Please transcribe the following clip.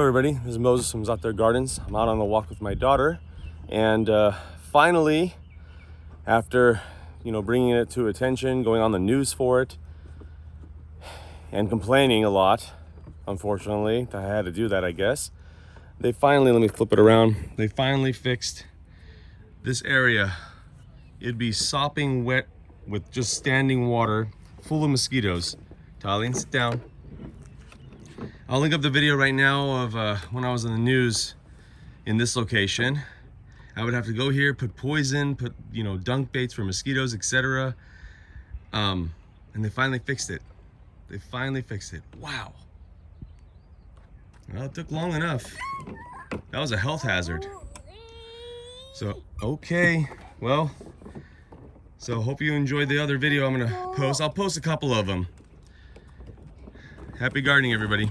everybody, this is Moses from Zaatar Gardens. I'm out on a walk with my daughter, and finally, after bringing it to attention, going on the news for it, and complaining a lot, unfortunately, I had to do that, I guess. They finally, let me flip it around, they finally fixed this area. It'd be sopping wet with just standing water, full of mosquitoes. Talian, sit down. I'll link up the video right now of when I was in the news in this location. I would have to go here, put poison, put dunk baits for mosquitoes, etc. And they finally fixed it. They finally fixed it. Wow. Well, it took long enough. That was a health hazard. So, okay, well, so hope you enjoyed the other video I'm gonna post. I'll post a couple of them. Happy gardening, everybody.